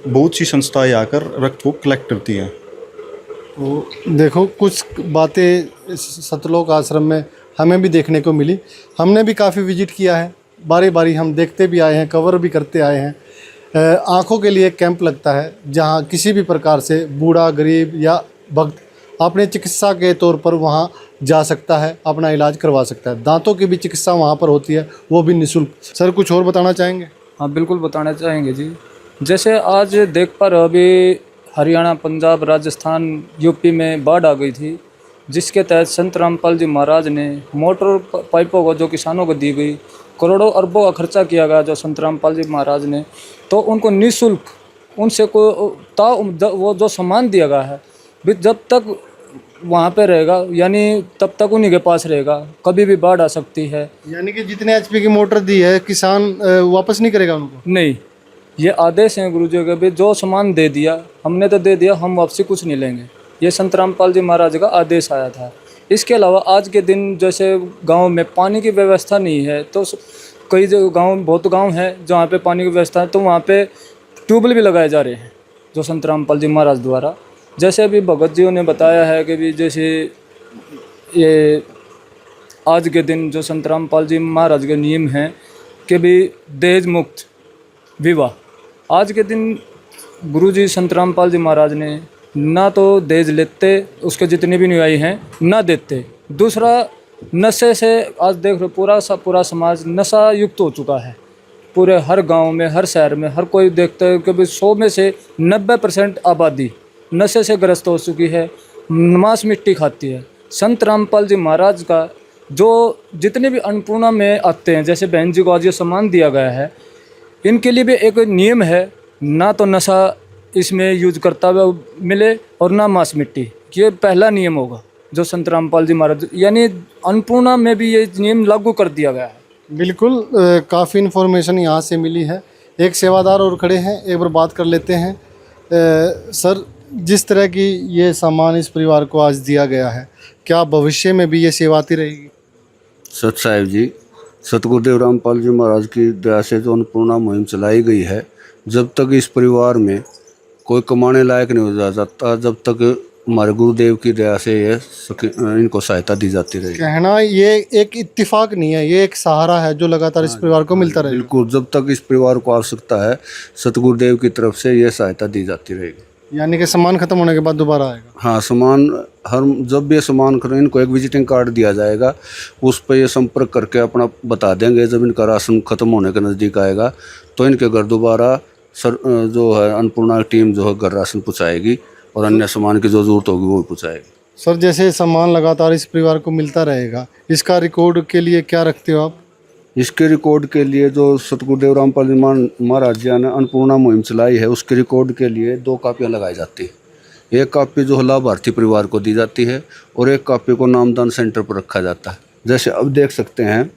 बहुत सी संस्थाएं आकर रक्त को कलेक्ट करती हैं। तो देखो कुछ बातें सतलोक आश्रम में हमें भी देखने को मिली। हमने भी काफ़ी विजिट किया है, बारी बारी हम देखते भी आए हैं, कवर भी करते आए हैं। आँखों के लिए कैंप लगता है जहाँ किसी भी प्रकार से बूढ़ा, गरीब या भक्त अपने चिकित्सा के तौर पर वहाँ जा सकता है, अपना इलाज करवा सकता है। दांतों की भी चिकित्सा वहाँ पर होती है, वो भी निःशुल्क। सर कुछ और बताना चाहेंगे? हाँ बिल्कुल बताना चाहेंगे जी। जैसे आज देख पर अभी हरियाणा, पंजाब, राजस्थान, यूपी में बाढ़ आ गई थी, जिसके तहत संत रामपाल जी महाराज ने मोटर पाइपों को जो किसानों को दी गई, करोड़ों अरबों का खर्चा किया गया जो संत रामपाल जी महाराज ने, तो उनको निःशुल्क उनसे वो जो सामान दिया गया है भी जब तक वहाँ पे रहेगा यानी तब तक उन्हीं के पास रहेगा, कभी भी बाढ़ आ सकती है। यानी कि जितने एचपी की मोटर दी है किसान वापस नहीं करेगा उनको? नहीं, ये आदेश हैं गुरु जी के भी जो सामान दे दिया हमने तो दे दिया, हम वापसी कुछ नहीं लेंगे। ये संत रामपाल जी महाराज का आदेश आया था। इसके अलावा आज के दिन जैसे गांव में पानी की व्यवस्था नहीं है, तो कई जो गांव बहुत गांव हैं जहाँ पे पानी की व्यवस्था है, तो वहाँ पे ट्यूबवेल भी लगाए जा रहे हैं जो संत रामपाल जी महाराज द्वारा। जैसे अभी भगत जी ने बताया है कि भी जैसे ये आज के दिन जो संत रामपाल जी महाराज के नियम हैं कि भी दहेज मुक्त विवाह, आज के दिन गुरुजी संत रामपाल जी महाराज ने ना तो दहेज लेते, उसके जितने भी अनुयायी हैं ना देते। दूसरा, नशे से आज देख रहे पूरा समाज नशा युक्त हो चुका है। पूरे हर गांव में, हर शहर में हर कोई देखता है कि 100 में से 90% आबादी नशे से ग्रस्त हो चुकी है, मांस मिट्टी खाती है। संत रामपाल जी महाराज का जो जितने भी अन्नपूर्णा में आते हैं, जैसे बहन जी को आज ये सम्मान दिया गया है, इनके लिए भी एक नियम है, ना तो नशा इसमें यूज करता हुआ मिले और ना मांस मिट्टी। ये पहला नियम होगा जो संत रामपाल जी महाराज, यानी अन्नपूर्णा में भी ये नियम लागू कर दिया गया है। बिल्कुल, काफ़ी इन्फॉर्मेशन यहाँ से मिली है। एक सेवादार और खड़े हैं, एक बार बात कर लेते हैं। सर, जिस तरह की ये सामान इस परिवार को आज दिया गया है, क्या भविष्य में भी ये सेवा आती रहेगी? सत साहिब जी, सतगुरुदेव रामपाल जी महाराज की दया से जो अन्नपूर्णा मुहिम चलाई गई है, जब तक इस परिवार में कोई कमाने लायक नहीं हो जाता, जब तक हमारे गुरुदेव की दया से ये इनको सहायता दी जाती रहेगी। कहना ये एक इत्तिफाक नहीं है, ये एक सहारा है जो लगातार इस परिवार को मिलता रहेगा। बिल्कुल, जब तक इस परिवार को आवश्यकता है सतगुरुदेव की तरफ से ये सहायता दी जाती रहेगी। यानी कि सामान खत्म होने के बाद दोबारा आएगा? हाँ, सामान जब भी सामान खरीद, इनको एक विजिटिंग कार्ड दिया जाएगा, उस पर ये संपर्क करके अपना बता देंगे। जब इनका राशन खत्म होने के नज़दीक आएगा तो इनके घर दोबारा जो है अन्नपूर्णा टीम जो है घर राशन पहुँचाएगी और अन्य सामान की जो जरूरत होगी वो भी पहुँचाएगी। सर, जैसे सामान लगातार इस परिवार को मिलता रहेगा, इसका रिकॉर्ड के लिए क्या रखते हो आप? इसके रिकॉर्ड के लिए जो सतगुरुदेव रामपाल जी महाराज जी ने अन्नपूर्णा मुहिम चलाई है, उसके रिकॉर्ड के लिए 2 कापियाँ लगाई जाती है। एक कापी जो लाभार्थी परिवार को दी जाती है और एक कापी को नामदान सेंटर पर रखा जाता है। जैसे अब देख सकते हैं,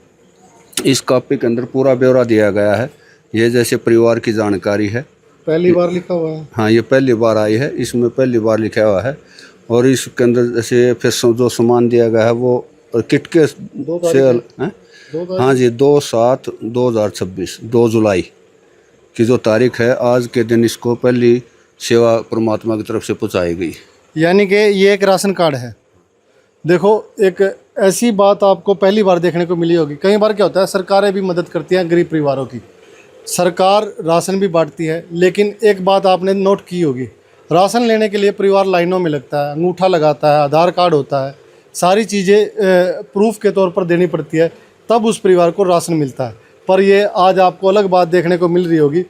इस कापी के अंदर पूरा ब्यौरा दिया गया है। ये जैसे परिवार की जानकारी है। पहली बार लिखा हुआ है? हाँ, ये पहली बार आई है, इसमें पहली बार लिखा हुआ है। और इसके अंदर जैसे फिर जो सामान दिया गया है वो किट के सेल हैं। हाँ जी, 2/7/2026 2 जुलाई की जो तारीख है, आज के दिन इसको पहली सेवा परमात्मा की तरफ से पहुँचाई गई। यानी कि ये एक राशन कार्ड है। देखो, एक ऐसी बात आपको पहली बार देखने को मिली होगी। कई बार क्या होता है, सरकारें भी मदद करती हैं गरीब परिवारों की, सरकार राशन भी बांटती है, लेकिन एक बात आपने नोट की होगी, राशन लेने के लिए परिवार लाइनों में लगता है, अंगूठा लगाता है, आधार कार्ड होता है, सारी चीज़ें प्रूफ के तौर पर देनी पड़ती है, तब उस परिवार को राशन मिलता है। पर ये आज आपको अलग बात देखने को मिल रही होगी,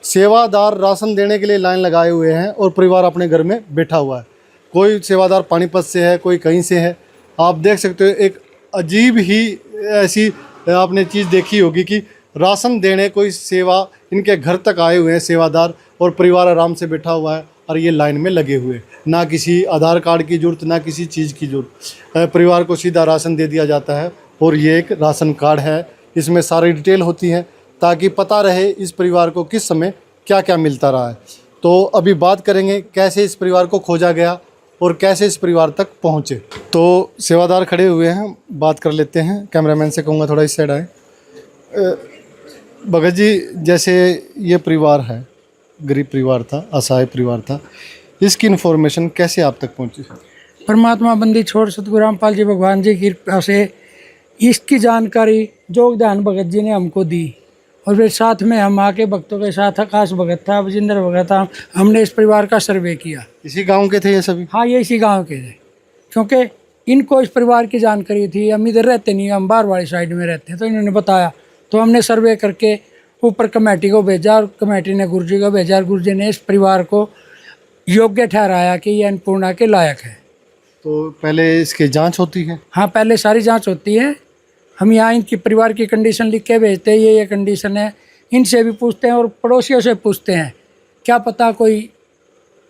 सेवादार राशन देने के लिए लाइन लगाए हुए हैं और परिवार अपने घर में बैठा हुआ है। कोई सेवादार पानीपत से है, कोई कहीं से है। आप देख सकते हो, एक अजीब ही ऐसी आपने चीज़ देखी होगी कि राशन देने कोई सेवा इनके घर तक आए हुए हैं सेवादार, और परिवार आराम से बैठा हुआ है और ये लाइन में लगे हुए, ना किसी आधार कार्ड की ज़रूरत, ना किसी चीज़ की ज़रूरत। परिवार को सीधा राशन दे दिया जाता है और ये एक राशन कार्ड है, इसमें सारी डिटेल होती है ताकि पता रहे इस परिवार को किस समय क्या क्या मिलता रहा है। तो अभी बात करेंगे कैसे इस परिवार को खोजा गया और कैसे इस परिवार तक पहुँचे। तो सेवादार खड़े हुए हैं, बात कर लेते हैं। कैमरामैन से कहूँगा थोड़ा इस साइड आए। भगत जी, जैसे ये परिवार है, गरीब परिवार था, असहाय परिवार था, इसकी इन्फॉर्मेशन कैसे आप तक पहुंची? परमात्मा बंदी छोड़ सतगुरु रामपाल जी भगवान जी की कृपा से इसकी जानकारी योगदान भगत जी ने हमको दी, और फिर साथ में हम आके भक्तों के साथ, आकाश भगत था, विजेंद्र भगत था, हमने इस परिवार का सर्वे किया। इसी गांव के थे ये सभी? हाँ, ये इसी गांव के थे, क्योंकि इनको इस परिवार की जानकारी थी। हम इधर रहते नहीं, हम बाहर वाली साइड में रहते हैं, तो इन्होंने बताया, तो हमने सर्वे करके ऊपर कमेटी को भेजा और कमेटी ने गुरुजी को भेजा और गुरुजी ने इस परिवार को योग्य ठहराया कि ये अन्नपूर्णा के लायक है। तो पहले इसकी जांच होती है? हाँ, पहले सारी जांच होती है। हम यहाँ इनकी परिवार की कंडीशन लिख के भेजते हैं, ये कंडीशन है। इनसे भी पूछते हैं और पड़ोसियों से पूछते हैं, क्या पता कोई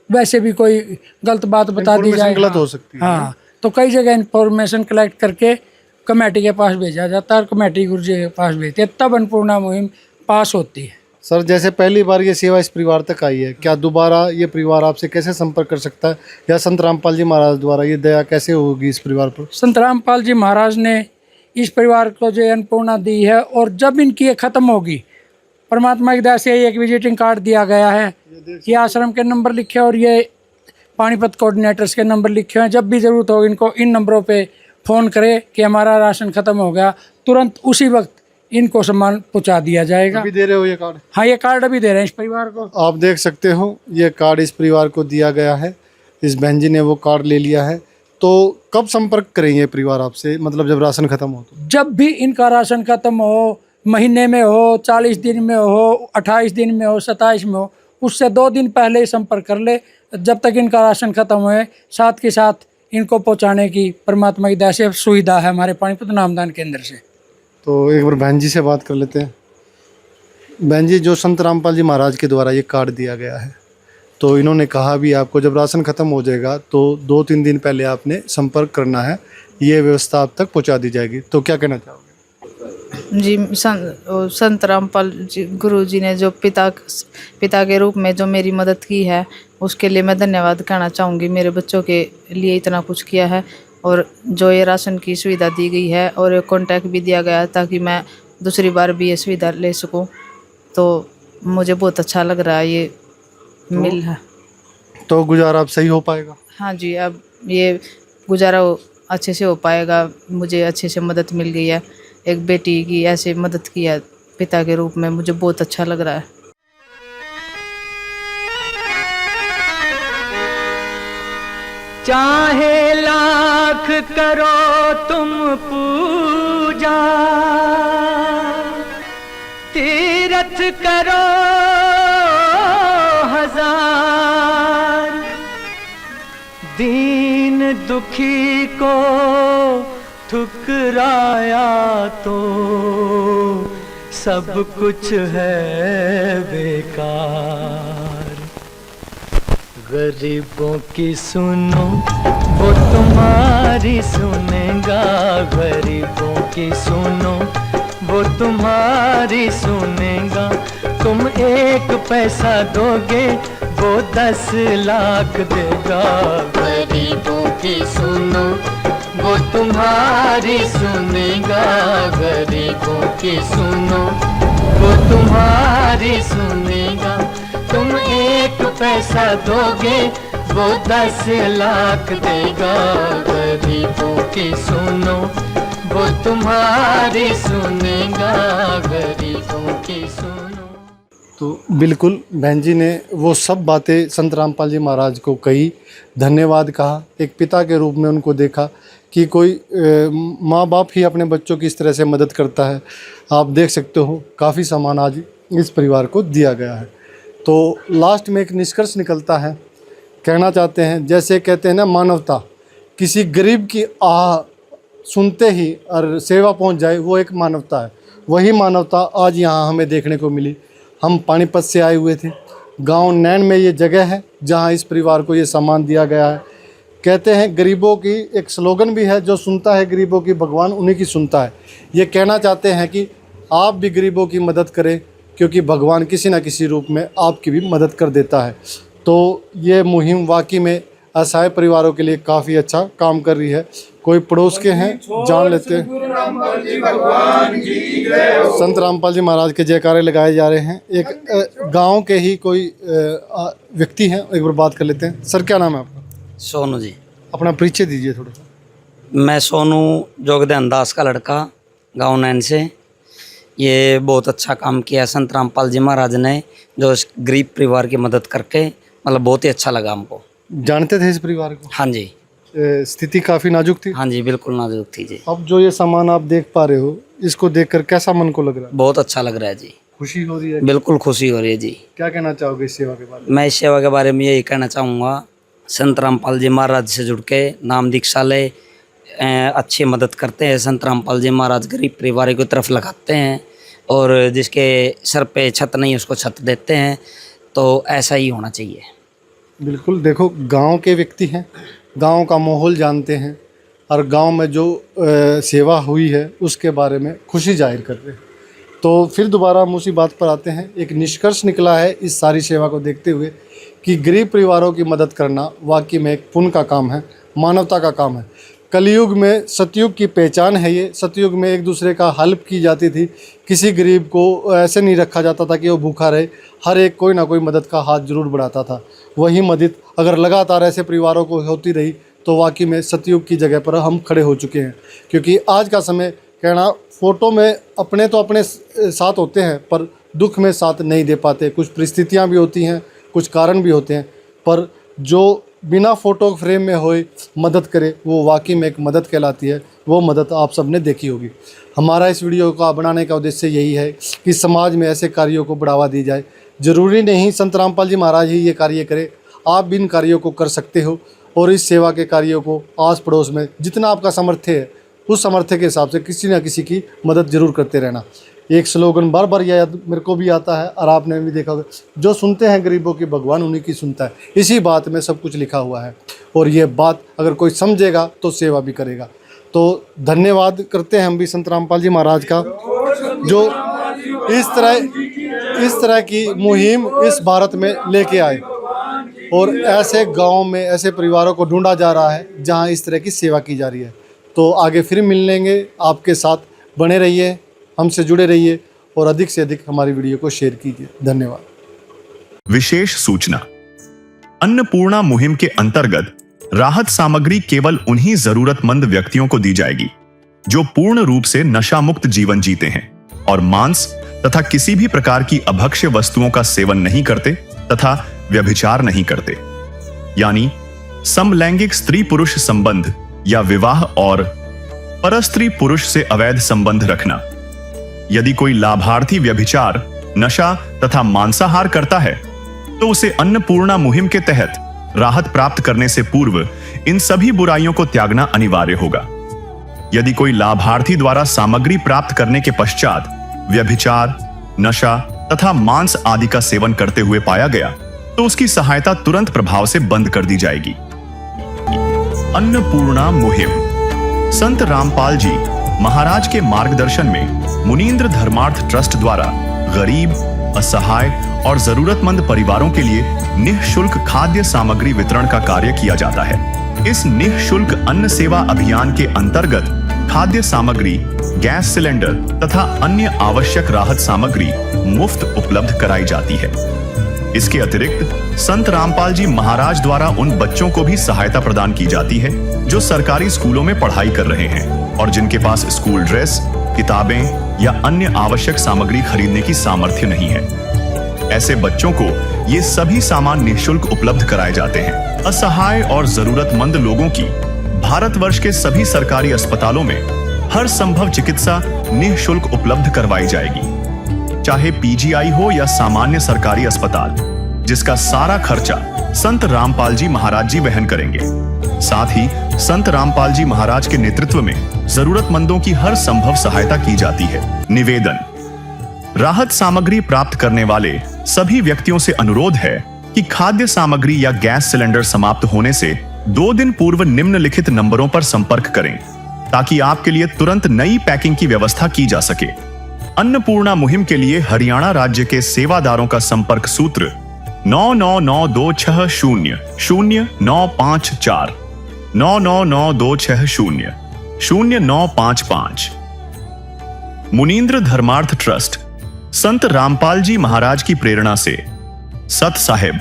वैसे भी कोई गलत बात बता दी जाए। गलत हो सकती है। हाँ, तो कई जगह इन्फॉर्मेशन कलेक्ट करके कमेटी के पास भेजा जाता है और कमेटी गुरुजी के पास भेजते हैं, तब अन्नपूर्णा मुहिम पास होती है। सर, जैसे पहली बार ये सेवा इस परिवार तक आई है, क्या दोबारा ये परिवार आपसे कैसे संपर्क कर सकता है, या संत रामपाल जी महाराज द्वारा ये दया कैसे होगी इस परिवार पर? संत रामपाल जी महाराज ने इस परिवार को जो अन्नपूर्णा दी है, और जब इनकी ये खत्म होगी, परमात्मा की दया से एक विजिटिंग कार्ड दिया गया है, ये आश्रम के नंबर लिखे और ये पानीपत कोऑर्डिनेटर्स के नंबर लिखे हैं। जब भी ज़रूरत हो इनको इन नंबरों पे फ़ोन करें कि हमारा राशन ख़त्म हो गया, तुरंत उसी वक्त इनको सामान पहुंचा दिया जाएगा। अभी दे रहे हो ये कार्ड? हाँ, ये कार्ड अभी दे रहे हैं इस परिवार को। आप देख सकते हो, ये कार्ड इस परिवार को दिया गया है। इस बहन जी ने वो कार्ड ले लिया है। तो कब संपर्क करेंगे ये परिवार आपसे, मतलब जब राशन खत्म हो? तो जब भी इनका राशन खत्म हो, महीने में हो, 40 दिन में हो, 28 दिन में हो, 27 में हो, उससे 2 दिन पहले ही संपर्क कर ले। जब तक इनका राशन खत्म हुए, साथ के साथ इनको पहुंचाने की परमात्मा की दया से सुविधा है हमारे पानीपत नामदान केंद्र से। तो एक बार बहन जी से बात कर लेते हैं। बहन जी, जो संत रामपाल जी महाराज के द्वारा ये कार्ड दिया गया है, तो इन्होंने कहा भी आपको जब राशन खत्म हो जाएगा तो 2-3 दिन पहले आपने संपर्क करना है, ये व्यवस्था आप तक पहुंचा दी जाएगी। तो क्या कहना चाहोगे? जी, संत रामपाल जी गुरु जी ने जो पिता के रूप में जो मेरी मदद की है, उसके लिए मैं धन्यवाद कहना चाहूँगी। मेरे बच्चों के लिए इतना कुछ किया है, और जो ये राशन की सुविधा दी गई है और कॉन्टैक्ट भी दिया गया है ताकि मैं दूसरी बार भी ये सुविधा ले सकूं, तो मुझे बहुत अच्छा लग रहा है ये मिल है। तो गुजारा अब सही हो पाएगा? हाँ जी, अब ये गुजारा अच्छे से हो पाएगा। मुझे अच्छे से मदद मिल गई है, एक बेटी की ऐसे मदद की है पिता के रूप में, मुझे बहुत अच्छा लग रहा है। चाहे लाख करो तुम पूजा, तीरथ करो हजार, दीन दुखी को ठुकराया तो सब कुछ है बेकार। गरीबों की सुनो वो तुम्हारी सुनेगा, गरीबों की सुनो वो तुम्हारी सुनेगा। तुम 1 पैसा दोगे वो 10 लाख देगा। गरीबों की सुनो वो तुम्हारी सुनेगा, गरीबों की सुनो वो तुम्हारी सुनेगा। तुम 1 पैसा दोगे वो 10 लाख देगा। गरीबों की सुनो वो तुम्हारी सुनेगा, गरीबों की सुनो। तो बिल्कुल बहन जी ने वो सब बातें संत रामपाल जी महाराज को कही, धन्यवाद कहा, एक पिता के रूप में उनको देखा कि कोई माँ बाप ही अपने बच्चों की इस तरह से मदद करता है। आप देख सकते हो काफ़ी सामान आज इस परिवार को दिया गया है। तो लास्ट में एक निष्कर्ष निकलता है, कहना चाहते हैं, जैसे कहते हैं ना, मानवता, किसी गरीब की आह सुनते ही और सेवा पहुंच जाए, वो एक मानवता है। वही मानवता आज यहाँ हमें देखने को मिली। हम पानीपत से आए हुए थे, गांव नैन में ये जगह है जहाँ इस परिवार को ये सामान दिया गया है। कहते हैं गरीबों की एक स्लोगन भी है, जो सुनता है गरीबों की भगवान उन्हीं की सुनता है। ये कहना चाहते हैं कि आप भी गरीबों की मदद करें, क्योंकि भगवान किसी न किसी रूप में आपकी भी मदद कर देता है। तो ये मुहिम वाकई में असहाय परिवारों के लिए काफ़ी अच्छा काम कर रही है। कोई पड़ोस के हैं, जान लेते हैं। संत रामपाल जी महाराज के जयकारे लगाए जा रहे हैं। एक गांव के ही कोई व्यक्ति हैं, एक बार बात कर लेते हैं। सर, क्या नाम है आपका? सोनू जी। अपना परिचय दीजिए थोड़ा सा। मैं सोनू जोगदान दास का लड़का, गाँव नैन से। ये बहुत अच्छा काम किया संत रामपाल जी महाराज ने, जो इस गरीब परिवार की मदद करके, मतलब बहुत ही अच्छा लगा हमको। जानते थे इस परिवार को? हाँ जी। स्थिति काफ़ी नाजुक थी? हाँ जी, बिल्कुल नाजुक थी जी। अब जो ये सामान आप देख पा रहे हो, इसको देखकर कैसा मन को लग रहा है? बहुत अच्छा लग रहा है जी। खुशी हो रही है? बिल्कुल खुशी हो रही है जी। क्या कहना चाहोगे इस सेवा के बारे में? मैं इस सेवा के बारे में यही कहना चाहूँगा, संत रामपाल जी महाराज से जुड़ के नाम दीक्षा ले, अच्छी मदद करते हैं। संत रामपाल जी महाराज गरीब परिवार की तरफ लगाते हैं और जिसके सर पे छत नहीं उसको छत देते हैं। तो ऐसा ही होना चाहिए। बिल्कुल, देखो गांव के व्यक्ति हैं, गांव का माहौल जानते हैं और गांव में जो सेवा हुई है उसके बारे में खुशी जाहिर कर रहे हैं। तो फिर दोबारा हम उसी बात पर आते हैं। एक निष्कर्ष निकला है इस सारी सेवा को देखते हुए कि गरीब परिवारों की मदद करना वाकई में एक पुण्य का काम है, मानवता का काम है। कलयुग में सतयुग की पहचान है ये। सतयुग में एक दूसरे का हेल्प की जाती थी, किसी गरीब को ऐसे नहीं रखा जाता था कि वो भूखा रहे, हर एक कोई ना कोई मदद का हाथ जरूर बढ़ाता था। वही मदद अगर लगातार ऐसे परिवारों को होती रही तो वाकई में सतयुग की जगह पर हम खड़े हो चुके हैं। क्योंकि आज का समय कहना, फ़ोटो में अपने तो अपने साथ होते हैं पर दुख में साथ नहीं दे पाते। कुछ परिस्थितियाँ भी होती हैं, कुछ कारण भी होते हैं, पर जो बिना फ़ोटो फ्रेम में होए मदद करे वो वाकई में एक मदद कहलाती है। वो मदद आप सब ने देखी होगी। हमारा इस वीडियो का बनाने का उद्देश्य यही है कि समाज में ऐसे कार्यों को बढ़ावा दी जाए। ज़रूरी नहीं संत रामपाल जी महाराज ही ये कार्य करें, आप भी इन कार्यों को कर सकते हो और इस सेवा के कार्यों को आस पड़ोस में जितना आपका सामर्थ्य है उस सामर्थ्य के हिसाब से किसी न किसी की मदद ज़रूर करते रहना। एक स्लोगन बार बार याद मेरे को भी आता है और आपने भी देखा होगा, जो सुनते हैं गरीबों की भगवान उन्हीं की सुनता है। इसी बात में सब कुछ लिखा हुआ है और ये बात अगर कोई समझेगा तो सेवा भी करेगा। तो धन्यवाद करते हैं हम भी संत रामपाल जी महाराज का, जो इस तरह की मुहिम इस भारत में लेके आए और ऐसे गाँव में ऐसे परिवारों को ढूंढा जा रहा है जहाँ इस तरह की सेवा की जा रही है। तो आगे फिर मिलेंगे, आपके साथ बने रहिए, हमसे जुड़े रहिए और अधिक से अधिक हमारी वीडियो को शेयर कीजिए। धन्यवाद। विशेष सूचना, अन्नपूर्णा मुहिम के अंतर्गत राहत सामग्री केवल उन्हीं जरूरतमंद व्यक्तियों को दी जाएगी जो पूर्ण रूप से नशा मुक्त जीवन जीते हैं और मांस तथा किसी भी प्रकार की अभक्ष्य वस्तुओं का सेवन नहीं करते तथा व्यभिचार नहीं करते, यानी समलैंगिक स्त्री पुरुष संबंध या विवाह और परस्त्री पुरुष से अवैध संबंध रखना। यदि कोई लाभार्थी व्यभिचार, नशा तथा मांसाहार करता है तो उसे अन्नपूर्णा मुहिम के तहत राहत प्राप्त करने से पूर्व इन सभी बुराइयों को त्यागना अनिवार्य होगा। यदि कोई लाभार्थी द्वारा सामग्री प्राप्त करने के पश्चात व्यभिचार, नशा तथा मांस आदि का सेवन करते हुए पाया गया तो उसकी सहायता तुरंत प्रभाव से बंद कर दी जाएगी। अन्नपूर्णा मुहिम संत रामपाल जी महाराज के मार्गदर्शन में मुनींद्र धर्मार्थ ट्रस्ट द्वारा गरीब, असहाय और जरूरतमंद परिवारों के लिए निःशुल्क खाद्य सामग्री वितरण का कार्य किया जाता है। इस निःशुल्क अन्न सेवा अभियान के अंतर्गत खाद्य सामग्री, गैस सिलेंडर तथा अन्य आवश्यक राहत सामग्री मुफ्त उपलब्ध कराई जाती है। इसके अतिरिक्त संत रामपाल जी महाराज द्वारा उन बच्चों को भी सहायता प्रदान की जाती है जो सरकारी स्कूलों में पढ़ाई कर रहे हैं और जिनके पास स्कूल ड्रेस, किताबें या अन्य आवश्यक सामग्री खरीदने की सामर्थ्य नहीं है। ऐसे बच्चों को ये सभी सामान निःशुल्क उपलब्ध कराए जाते हैं। असहाय और जरूरतमंद लोगों की भारतवर्ष के सभी सरकारी अस्पतालों में हर संभव चिकित्सा निःशुल्क उपलब्ध करवाई जाएगी, चाहे पीजीआई हो या सामान्य सरकारी अस्पताल, जिसका सारा खर्चा संत रामपाल जी महाराज जी वहन करेंगे। साथ ही संत रामपाल जी महाराज के नेतृत्व में जरूरतमंदों की हर संभव सहायता की जाती है। निवेदन, राहत सामग्री प्राप्त करने वाले सभी व्यक्तियों से अनुरोध है कि खाद्य सामग्री या गैस सिलेंडर समाप्त होने से 2 दिन पूर्व निम्नलिखित नंबरों पर संपर्क करें ताकि आपके लिए तुरंत नई पैकिंग की व्यवस्था की जा सके। अन्नपूर्णा मुहिम के लिए हरियाणा राज्य के सेवादारों का संपर्क सूत्र 9992600954 9992600955। मुनींद्र धर्मार्थ ट्रस्ट संत रामपाल जी महाराज की प्रेरणा से सत साहिब